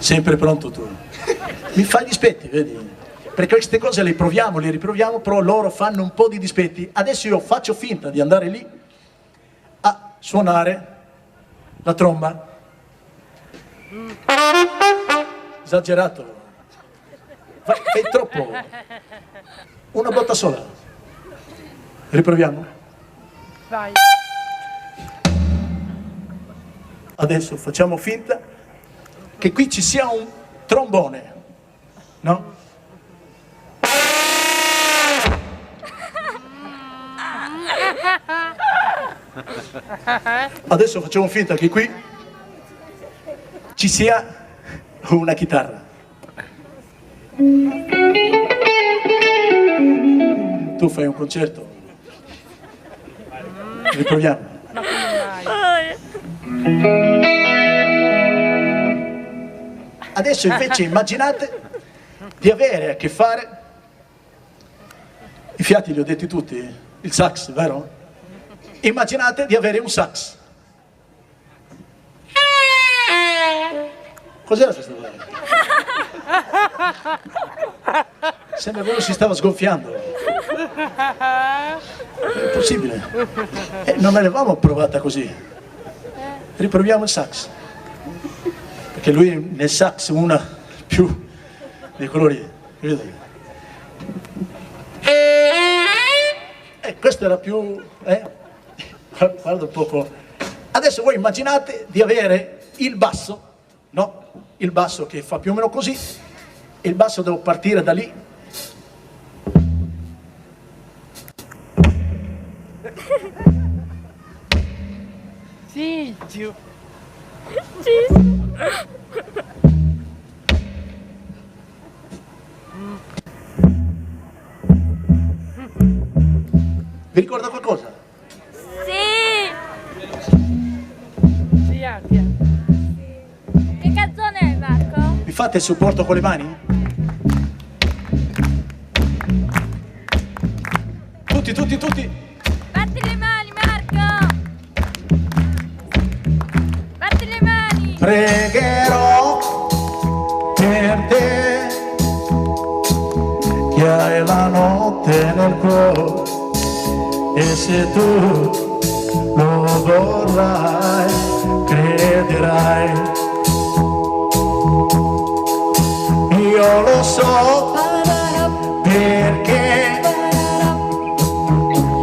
Sempre pronto tu. Mi fai dispetti, vedi? Perché queste cose le proviamo, le riproviamo, però loro fanno un po' di dispetti. Adesso io faccio finta di andare lì a suonare la tromba. Esagerato. Fai troppo. Una botta sola. Riproviamo. Vai. Adesso facciamo finta che qui ci sia un trombone, no? Adesso facciamo finta che qui ci sia una chitarra. Tu fai un concerto. Riproviamo. Adesso invece immaginate di avere a che fare, i fiati li ho detti tutti, il sax, vero? Immaginate di avere un sax. Cos'era questa cosa? Sembra che uno si stava sgonfiando. È possibile. Non l'avevamo provata così. Riproviamo il sax. Perché lui nel sax una più dei colori. Questo era più... Guarda un po'. Adesso voi immaginate di avere il basso, no? Il basso che fa più o meno così, e il basso devo partire da lì. Sì, giù. Vi ricorda qualcosa? Sì, anche. Che canzone è, Marco? Mi fate il supporto con le mani? Tutti. Batti le mani, Marco! Batti le mani! Pregherò per te, che hai la notte nel cuore, e se tu lo vorrai, crederai. Io lo so perché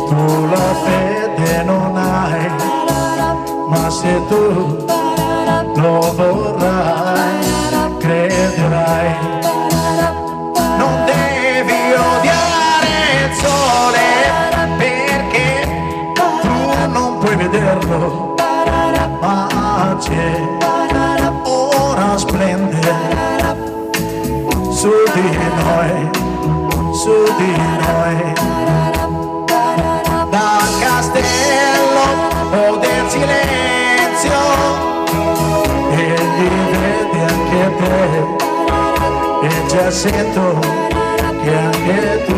tu la fede non hai, ma se tu lo vorrai, crederai. Non devi odiare il sole perché tu non puoi vederlo, ma c'è, ora splende su di noi, dal castello o del silenzio, egli vede anche te, e già sento che anche tu